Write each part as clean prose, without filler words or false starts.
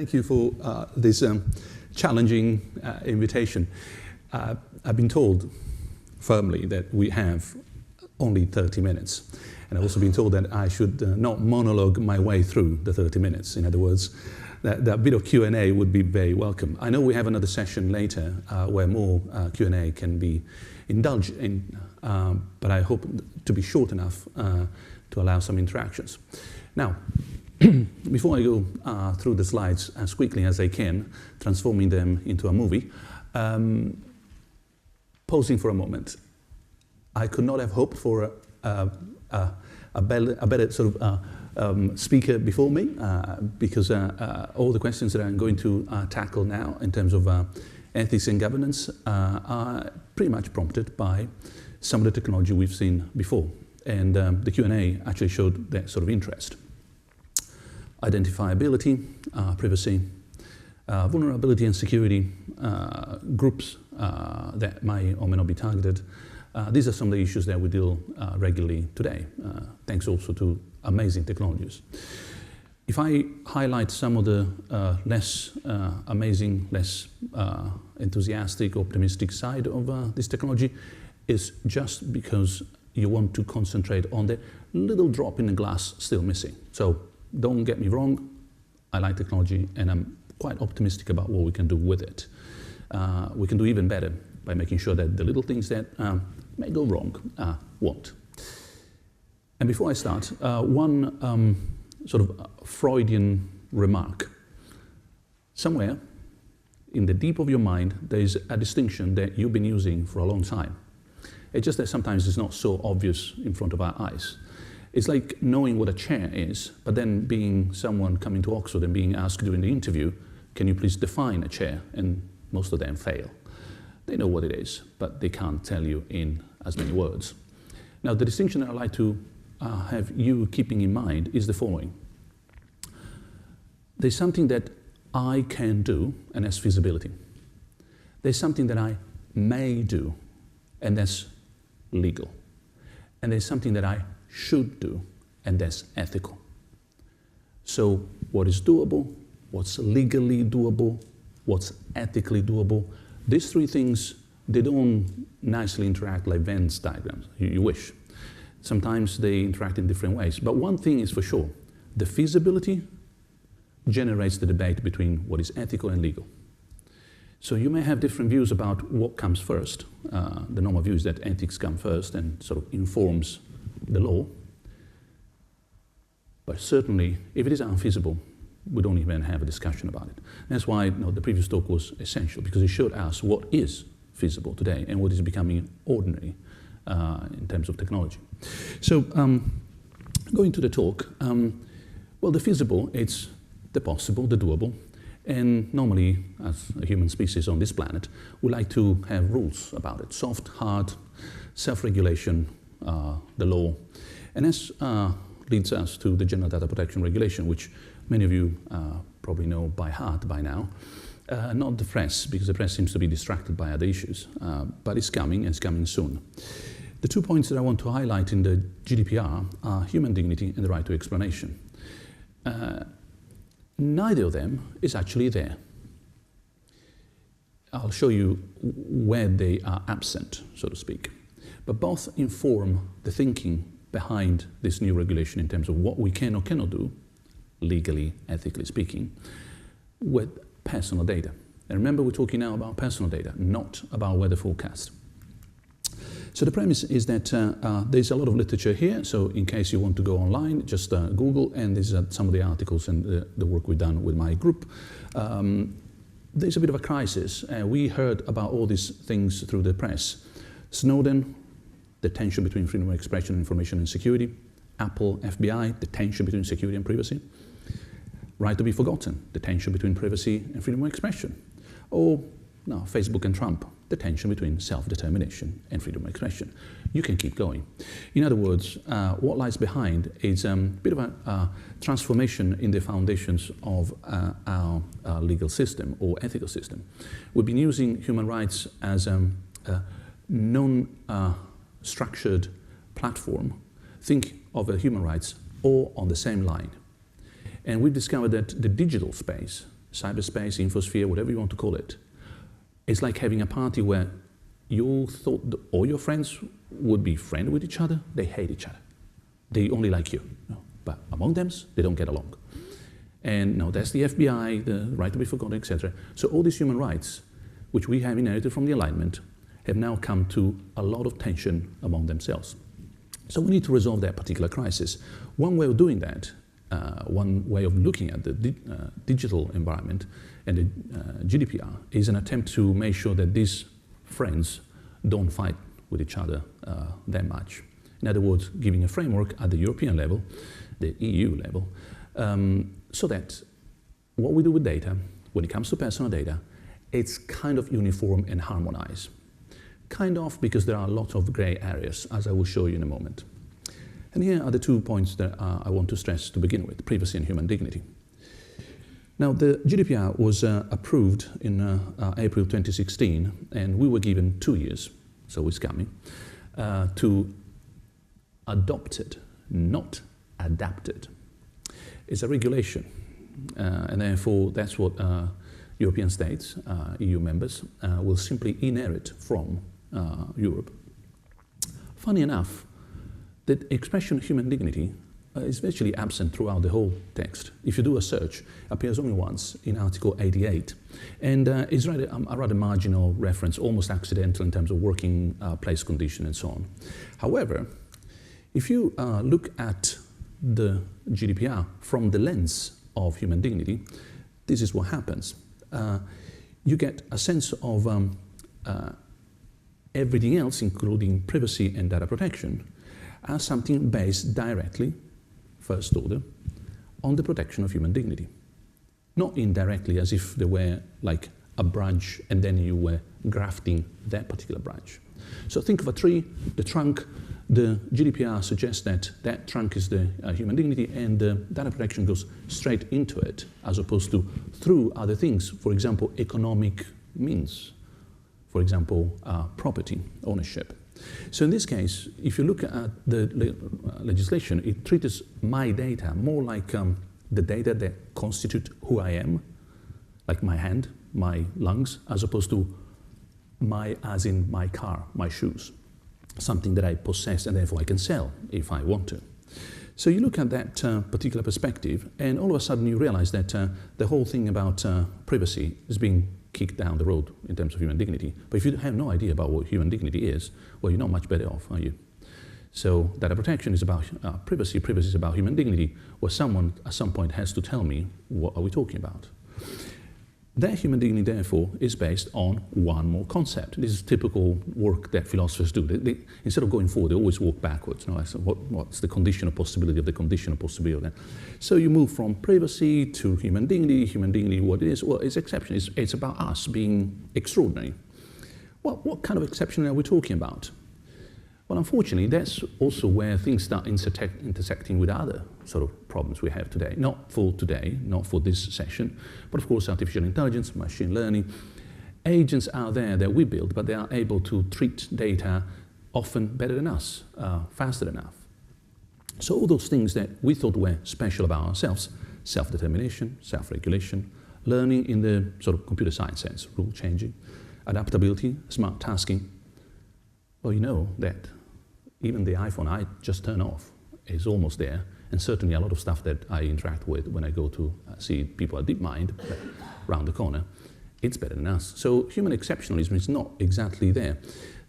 thank you for this challenging invitation. I've been told firmly that we have only 30 minutes. And I've also been told that I should not monologue my way through the 30 minutes. In other words, that bit of Q&A would be very welcome. I know we have another session later where more Q&A can be indulged in, but I hope to be short enough to allow some interactions. Now, before I go through the slides as quickly as I can, transforming them into a movie, pausing for a moment. I could not have hoped for a better sort of speaker before me, because all the questions that I'm going to tackle now in terms of ethics and governance are pretty much prompted by some of the technology we've seen before. And the Q&A actually showed that sort of interest. Identifiability, privacy, vulnerability and security, groups that may or may not be targeted. These are some of the issues that we deal regularly today, thanks also to amazing technologies. If I highlight some of the less amazing, less enthusiastic, optimistic side of this technology, is just because you want to concentrate on the little drop in the glass still missing. So don't get me wrong, I like technology and I'm quite optimistic about what we can do with it. We can do even better by making sure that the little things that may go wrong won't. And before I start, one sort of Freudian remark. Somewhere in the deep of your mind, there is a distinction that you've been using for a long time. It's just that sometimes it's not so obvious in front of our eyes. It's like knowing what a chair is, but then being someone coming to Oxford and being asked during the interview, can you please define a chair? And most of them fail. They know what it is, but they can't tell you in as many words. Now, the distinction that I'd like to have you keeping in mind is the following. There's something that I can do, and that's feasibility. There's something that I may do, and that's legal. And there's something that I should do, and that's ethical. So what is doable, what's legally doable, what's ethically doable, these three things, they don't nicely interact like Venn diagrams. You wish. Sometimes they interact in different ways. But one thing is for sure, the feasibility generates the debate between what is ethical and legal. So you may have different views about what comes first. The normal view is that ethics come first and sort of informs the law. But certainly, if it is unfeasible, we don't even have a discussion about it. That's why the previous talk was essential, because it showed us what is feasible today and what is becoming ordinary in terms of technology. So going to the talk, well, the feasible, it's the possible, the doable. And normally, as a human species on this planet, we like to have rules about it. Soft, hard, self-regulation, the law. And this leads us to the General Data Protection Regulation, which many of you probably know by heart by now. Not the press, because the press seems to be distracted by other issues. But it's coming, and it's coming soon. The 2 points that I want to highlight in the GDPR are human dignity and the right to explanation. Neither of them is actually there. I'll show you where they are absent, so to speak. But both inform the thinking behind this new regulation in terms of what we can or cannot do, legally, ethically speaking, with personal data. And remember, we're talking now about personal data, not about weather forecast. So the premise is that there's a lot of literature here, so in case you want to go online, just Google, and these are some of the articles and the work we've done with my group. There's a bit of a crisis. We heard about all these things through the press. Snowden, the tension between freedom of expression, information and security. Apple, FBI, the tension between security and privacy. Right to be forgotten, the tension between privacy and freedom of expression. Or no, Facebook and Trump, the tension between self-determination and freedom of expression. You can keep going. In other words, what lies behind is a bit of a transformation in the foundations of our legal system or ethical system. We've been using human rights as a non-structured platform. Think of human rights all on the same line. And we've discovered that the digital space cyberspace, infosphere, whatever you want to call it. It's like having a party where you thought that all your friends would be friends with each other. They hate each other. They only like you. No. But among them, they don't get along. And now that's the FBI, the right to be forgotten, etc. So all these human rights, which we have inherited from the Enlightenment, have now come to a lot of tension among themselves. So we need to resolve that particular crisis. One way of doing that, one way of looking at the digital environment and the GDPR is an attempt to make sure that these friends don't fight with each other that much. In other words, giving a framework at the European level, the EU level, so that what we do with data, when it comes to personal data, it's kind of uniform and harmonized. Kind of, because there are lots of gray areas, as I will show you in a moment. And here are the 2 points that I want to stress to begin with: privacy and human dignity. Now, the GDPR was approved in April 2016, and we were given 2 years, so it's coming, to adopt it, not adapt it. It's a regulation, and therefore that's what European states, EU members, will simply inherit from Europe. Funny enough, the expression human dignity is virtually absent throughout the whole text. If you do a search, it appears only once in Article 88, and is rather, a rather marginal reference, almost accidental in terms of working place condition and so on. However, if you look at the GDPR from the lens of human dignity, this is what happens. You get a sense of everything else, including privacy and data protection, as something based directly, first order, on the protection of human dignity. Not indirectly, as if there were like a branch and then you were grafting that particular branch. So think of a tree, the trunk. The GDPR suggests that that trunk is the human dignity, and the data protection goes straight into it, as opposed to through other things, for example, economic means, for example, property ownership. So in this case, if you look at the legislation, it treats my data more like the data that constitute who I am, like my hand, my lungs, as opposed to my, as in my car, my shoes. Something that I possess and therefore I can sell if I want to. So you look at that particular perspective, and all of a sudden you realize that the whole thing about privacy is being kicked down the road in terms of human dignity. But if you have no idea about what human dignity is, well, you're not much better off, are you? So data protection is about privacy, privacy is about human dignity, where someone at some point has to tell me what are we talking about. That human dignity, therefore, is based on one more concept. This is typical work that philosophers do. They, instead of going forward, they always walk backwards. No? So what's the conditional possibility of the conditional possibility? So you move from privacy to human dignity, what it is? Well, it's exception. It's about us being extraordinary. Well, what kind of exception are we talking about? Well, unfortunately, that's also where things start intersecting with other sort of problems we have today. Not for today, not for this session, but of course artificial intelligence, machine learning. Agents are there that we build, but they are able to treat data often better than us, faster than us. So all those things that we thought were special about ourselves, self-determination, self-regulation, learning in the sort of computer science sense, rule changing, adaptability, smart tasking. Well, you know that even the iPhone I just turned off is almost there, and certainly a lot of stuff that I interact with when I go to see people at DeepMind around the corner, it's better than us. So human exceptionalism is not exactly there.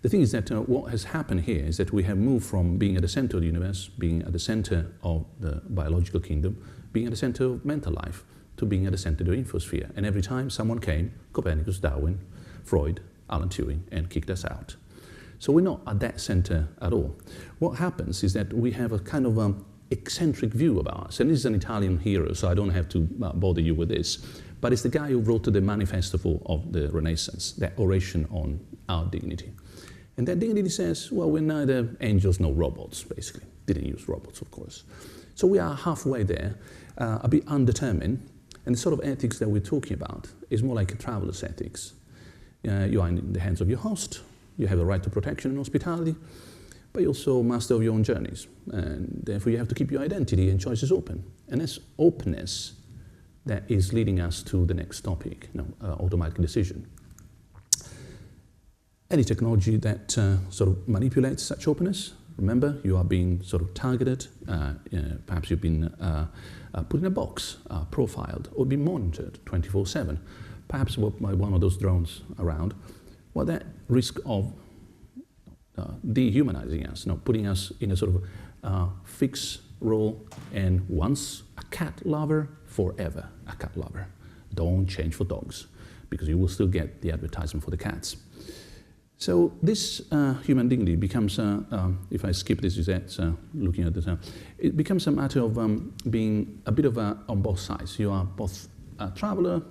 The thing is that what has happened here is that we have moved from being at the center of the universe, being at the center of the biological kingdom, being at the center of mental life, to being at the center of the infosphere. And every time someone came, Copernicus, Darwin, Freud, Alan Turing, and kicked us out. So we're not at that center at all. What happens is that we have a kind of eccentric view about us. And this is an Italian hero, so I don't have to bother you with this. But it's the guy who wrote the Manifesto of the Renaissance, that oration on our dignity. And that dignity says, well, we're neither angels nor robots, basically. Didn't use robots, of course. So we are halfway there, a bit undetermined. And the sort of ethics that we're talking about is more like a traveler's ethics. You are in the hands of your host. You have a right to protection and hospitality, but you're also master of your own journeys. And therefore you have to keep your identity and choices open. And that's openness that is leading us to the next topic, automatic decision. Any technology that sort of manipulates such openness, remember, you are being sort of targeted, perhaps you've been put in a box, profiled, or been monitored 24/7, perhaps by one of those drones around. Well, that risk of dehumanizing us, putting us in a sort of fixed role, and once a cat lover, forever a cat lover. Don't change for dogs, because you will still get the advertisement for the cats. So this human dignity becomes, if I skip this, looking at this, it becomes a matter of being a bit of on both sides. You are both a traveler,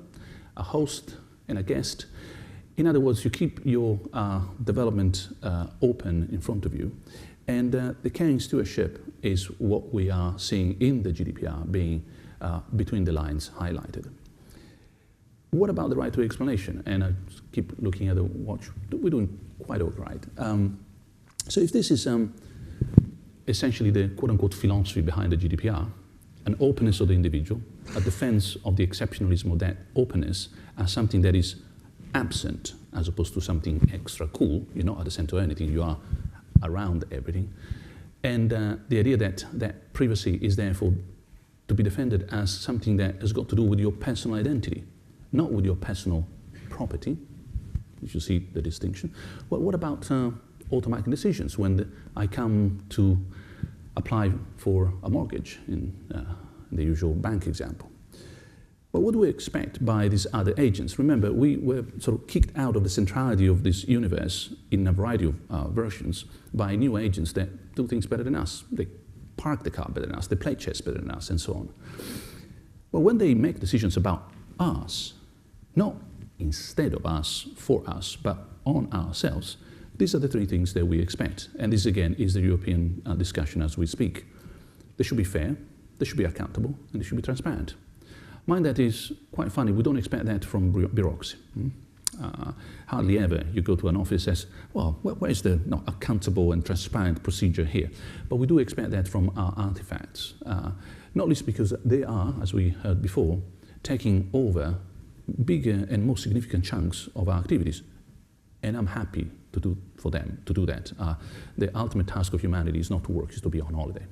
a host, and a guest. In other words, you keep your development open in front of you. And the caring stewardship is what we are seeing in the GDPR being between the lines highlighted. What about the right to explanation? And I keep looking at the watch. We're doing quite all right. So if this is essentially the quote-unquote philosophy behind the GDPR, an openness of the individual, a defense of the exceptionalism of that openness as something that is absent as opposed to something extra cool. You're not at the center of anything, you are around everything. And the idea that privacy is therefore to be defended as something that has got to do with your personal identity, not with your personal property. You should see the distinction. Well, what about automatic decisions when I come to apply for a mortgage in the usual bank example? But what do we expect by these other agents? Remember, we were sort of kicked out of the centrality of this universe in a variety of versions by new agents that do things better than us. They park the car better than us, they play chess better than us, and so on. Well, when they make decisions about us, not instead of us, for us, but on ourselves, these are the three things that we expect. And this, again, is the European discussion as we speak. They should be fair, they should be accountable, and they should be transparent. Mind that is quite funny, we don't expect that from bureaucracy. Hardly ever you go to an office and say, well, where's the accountable and transparent procedure here? But we do expect that from our artifacts, not least because they are, as we heard before, taking over bigger and more significant chunks of our activities. And I'm happy to do for them to do that. The ultimate task of humanity is not to work, it's to be on holiday.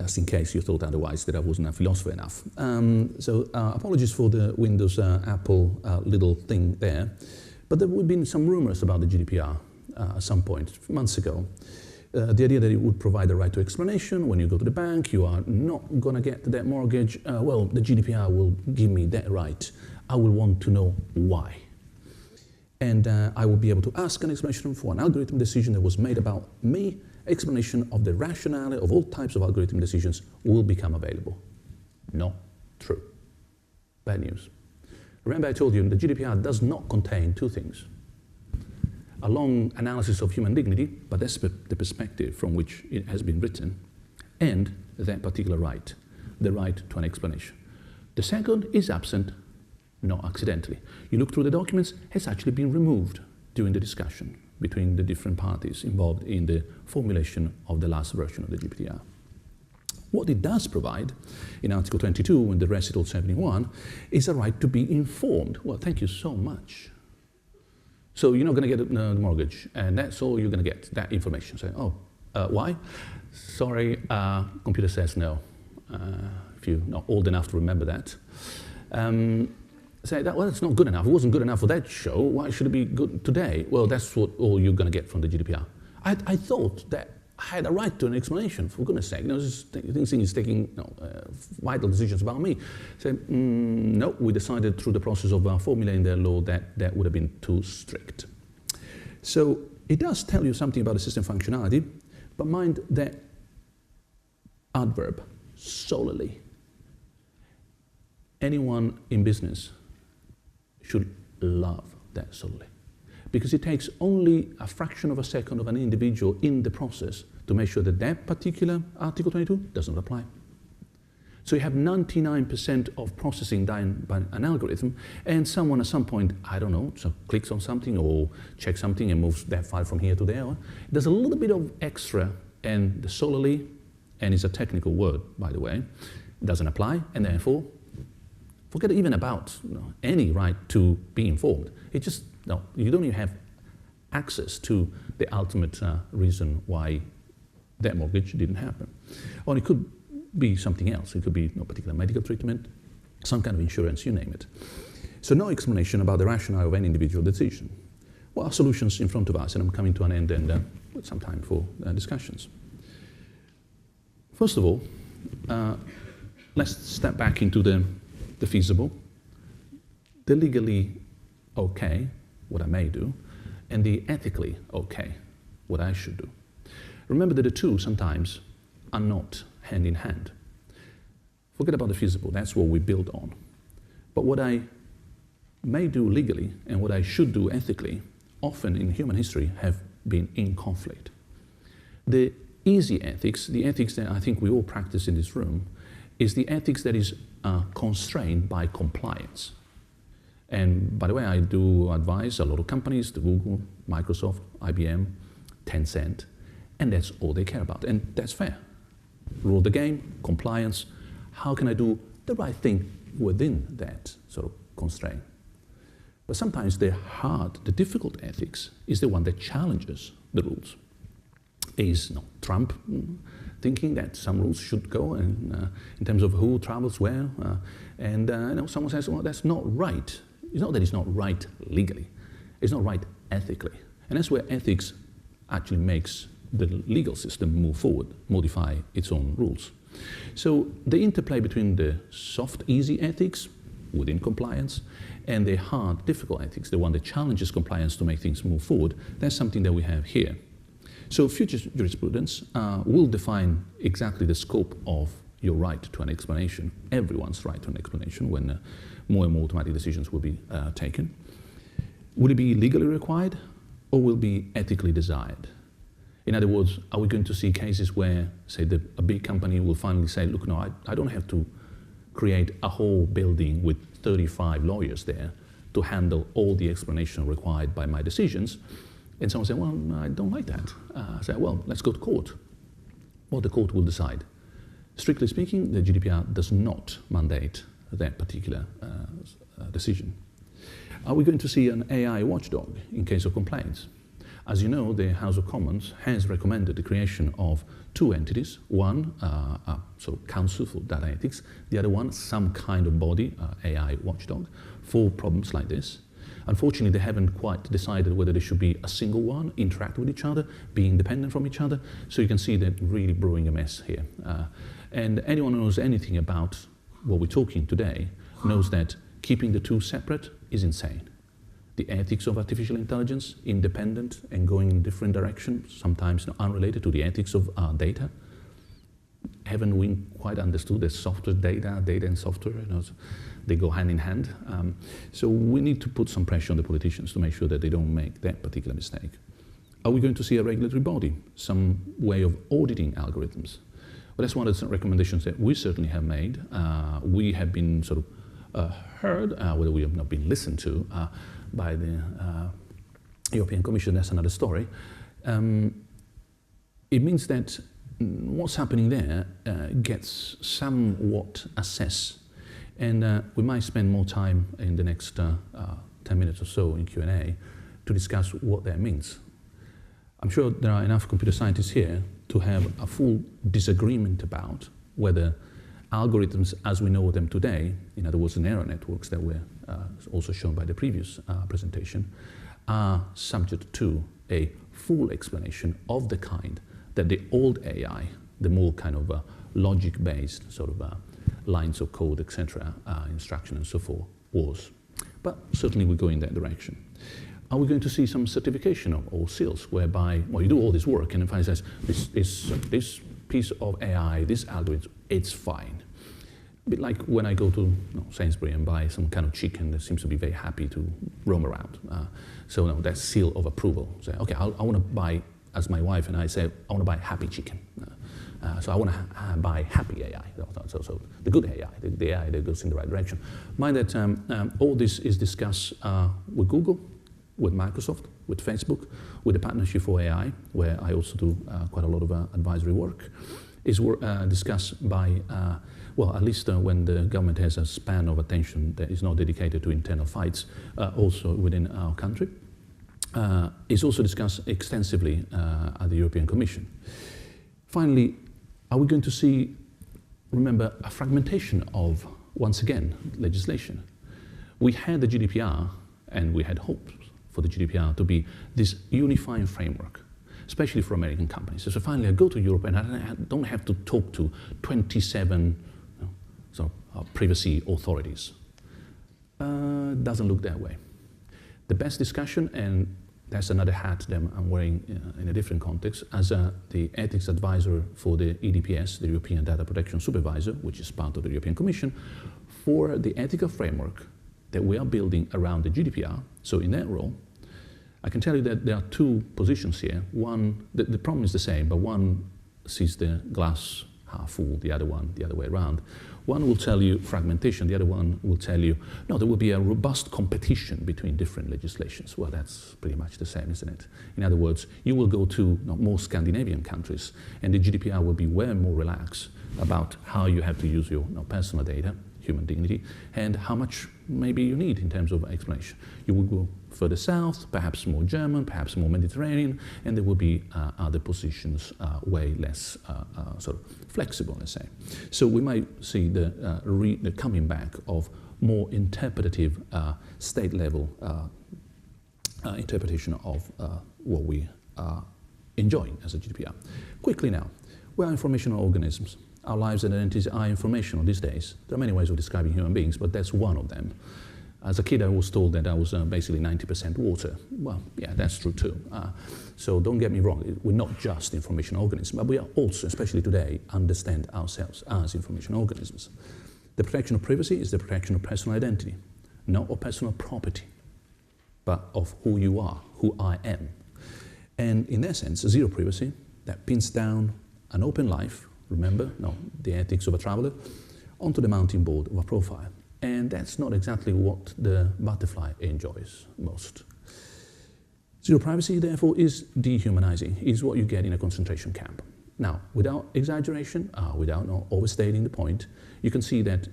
Just in case you thought otherwise, that I wasn't a philosopher enough. Apologies for the Windows Apple little thing there. But there would have been some rumors about the GDPR at some point, months ago. The idea that it would provide a right to explanation. When you go to the bank, you are not going to get that mortgage. Well, the GDPR will give me that right. I will want to know why. And I will be able to ask an explanation for an algorithm decision that was made about me. Explanation of the rationale of all types of algorithm decisions will become available. Not true. Bad news. Remember I told you the GDPR does not contain two things. A long analysis of human dignity, but that's the perspective from which it has been written, and that particular right, the right to an explanation. The second is absent, not accidentally. You look through the documents, it's actually been removed during the discussion between the different parties involved in the formulation of the last version of the GDPR. What it does provide in Article 22 and the Recital 71 is a right to be informed. Well, thank you so much. So you're not going to get the mortgage, and that's all you're going to get, that information. So, why? Sorry, computer says no, if you're not old enough to remember that. Say that, well, it's not good enough. It wasn't good enough for that show. Why should it be good today? Well, that's all you're going to get from the GDPR. I thought that I had a right to an explanation, for goodness sake. This thing is taking vital decisions about me. So, no, we decided through the process of formulating their law that would have been too strict. So it does tell you something about the system functionality, but mind that adverb, solely. Anyone in business should love that solely, because it takes only a fraction of a second of an individual in the process to make sure that that particular Article 22 doesn't apply. So you have 99% of processing done by an algorithm, and someone at some point, I don't know, so clicks on something or checks something and moves that file from here to there. There's a little bit of extra, and the solely, and it's a technical word, by the way, doesn't apply, and therefore, forget even about any right to be informed. It just, you don't even have access to the ultimate reason why that mortgage didn't happen. Or it could be something else. It could be no particular medical treatment, some kind of insurance, you name it. So no explanation about the rationale of any individual decision. What are solutions in front of us? And I'm coming to an end and with some time for discussions. First of all, let's step back into the feasible, the legally okay, what I may do, and the ethically okay, what I should do. Remember that the two sometimes are not hand in hand. Forget about the feasible, that's what we build on. But what I may do legally and what I should do ethically, often in human history, have been in conflict. The easy ethics, the ethics that I think we all practice in this room, is the ethics that is constrained by compliance. And by the way, I do advise a lot of companies, the Google, Microsoft, IBM, Tencent, and that's all they care about. And that's fair. Rule of the game, compliance. How can I do the right thing within that sort of constraint? But sometimes the hard, the difficult ethics is the one that challenges the rules. Is Trump thinking that some rules should go in terms of who travels where? Someone says, well, that's not right. It's not that it's not right legally. It's not right ethically. And that's where ethics actually makes the legal system move forward, modify its own rules. So the interplay between the soft, easy ethics within compliance and the hard, difficult ethics, the one that challenges compliance to make things move forward, that's something that we have here. So future jurisprudence will define exactly the scope of your right to an explanation, everyone's right to an explanation when more and more automatic decisions will be taken. Will it be legally required or will it be ethically desired? In other words, are we going to see cases where, say, a big company will finally say, look, no, I don't have to create a whole building with 35 lawyers there to handle all the explanation required by my decisions. And someone say, well, I don't like that. I say, well, let's go to court. Well, the court will decide. Strictly speaking, the GDPR does not mandate that particular decision. Are we going to see an AI watchdog in case of complaints? As you know, the House of Commons has recommended the creation of two entities. One, a sort of council for data ethics. The other one, some kind of body, AI watchdog, for problems like this. Unfortunately, they haven't quite decided whether there should be a single one, interact with each other, be independent from each other. So you can see they're really brewing a mess here. And anyone who knows anything about what we're talking today knows that keeping the two separate is insane. The ethics of artificial intelligence, independent and going in different directions, sometimes unrelated to the ethics of data. Haven't we quite understood that software data and software, they go hand in hand. So we need to put some pressure on the politicians to make sure that they don't make that particular mistake. Are we going to see a regulatory body, some way of auditing algorithms? Well, that's one of the recommendations that we certainly have made. We have been sort of heard, whether we have not been listened to by the European Commission, that's another story. It means that what's happening there gets somewhat assessed, and we might spend more time in the next 10 minutes or so in Q&A to discuss what that means. I'm sure there are enough computer scientists here to have a full disagreement about whether algorithms as we know them today, in other words, the neural networks that were also shown by the previous presentation, are subject to a full explanation of the kind that the old AI, the more kind of logic-based sort of lines of code, etc., instruction and so forth, was. But certainly we go in that direction. Are we going to see some certification of all seals, whereby, well, you do all this work and it finally says, this piece of AI, this algorithm, it's fine. A bit like when I go to Sainsbury and buy some kind of chicken that seems to be very happy to roam around. So that seal of approval. Say, okay, I want to buy, as my wife and I say, I want to buy happy chicken. So I want to buy happy AI, so the good AI, the AI that goes in the right direction. Mind that all this is discussed with Google, with Microsoft, with Facebook, with the Partnership for AI, where I also do quite a lot of advisory work. is discussed by, well, at least when the government has a span of attention that is not dedicated to internal fights, also within our country. Is also discussed extensively at the European Commission. Finally, are we going to see, remember, a fragmentation of, once again, legislation? We had the GDPR, and we had hopes for the GDPR to be this unifying framework, especially for American companies. So finally I go to Europe and I don't have to talk to 27 privacy authorities. Doesn't look that way. The best discussion, and that's another hat that I'm wearing in a different context, as the ethics advisor for the EDPS, the European Data Protection Supervisor, which is part of the European Commission, for the ethical framework that we are building around the GDPR. So in that role, I can tell you that there are two positions here. One, the problem is the same, but one sees the glass half full, the other one the other way around. One will tell you fragmentation, the other one will tell you, no, there will be a robust competition between different legislations. Well, that's pretty much the same, isn't it? In other words, you will go to more Scandinavian countries, and the GDPR will be way more relaxed about how you have to use your personal data, human dignity, and how much maybe you need in terms of explanation. You will go further south, perhaps more German, perhaps more Mediterranean, and there will be other positions way less sort of flexible, let's say. So we might see the coming back of more interpretative state-level interpretation of what we are enjoying as a GDPR. Quickly now, we are informational organisms. Our lives and identities are informational these days. There are many ways of describing human beings, but that's one of them. As a kid, I was told that I was basically 90% water. Well, yeah, that's true too. So don't get me wrong, we're not just informational organisms, but we are also, especially today, understand ourselves as informational organisms. The protection of privacy is the protection of personal identity, not of personal property, but of who you are, who I am. And in that sense, zero privacy, that pins down an open life, remember, the ethics of a traveler, onto the mounting board of a profile. And that's not exactly what the butterfly enjoys most. Zero privacy, therefore, is dehumanizing, is what you get in a concentration camp. Now, without exaggeration, without overstating the point, you can see that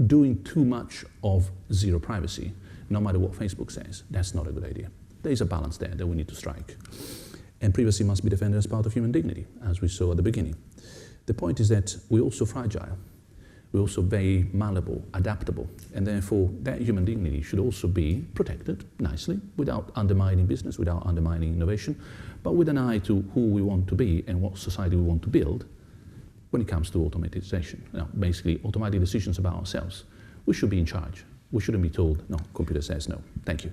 doing too much of zero privacy, no matter what Facebook says, that's not a good idea. There is a balance there that we need to strike. And privacy must be defended as part of human dignity, as we saw at the beginning. The point is that we're also fragile. We're also very malleable, adaptable, and therefore that human dignity should also be protected nicely, without undermining business, without undermining innovation, but with an eye to who we want to be and what society we want to build when it comes to automatization. Basically, automatic decisions about ourselves. We should be in charge. We shouldn't be told, no, computer says no. Thank you.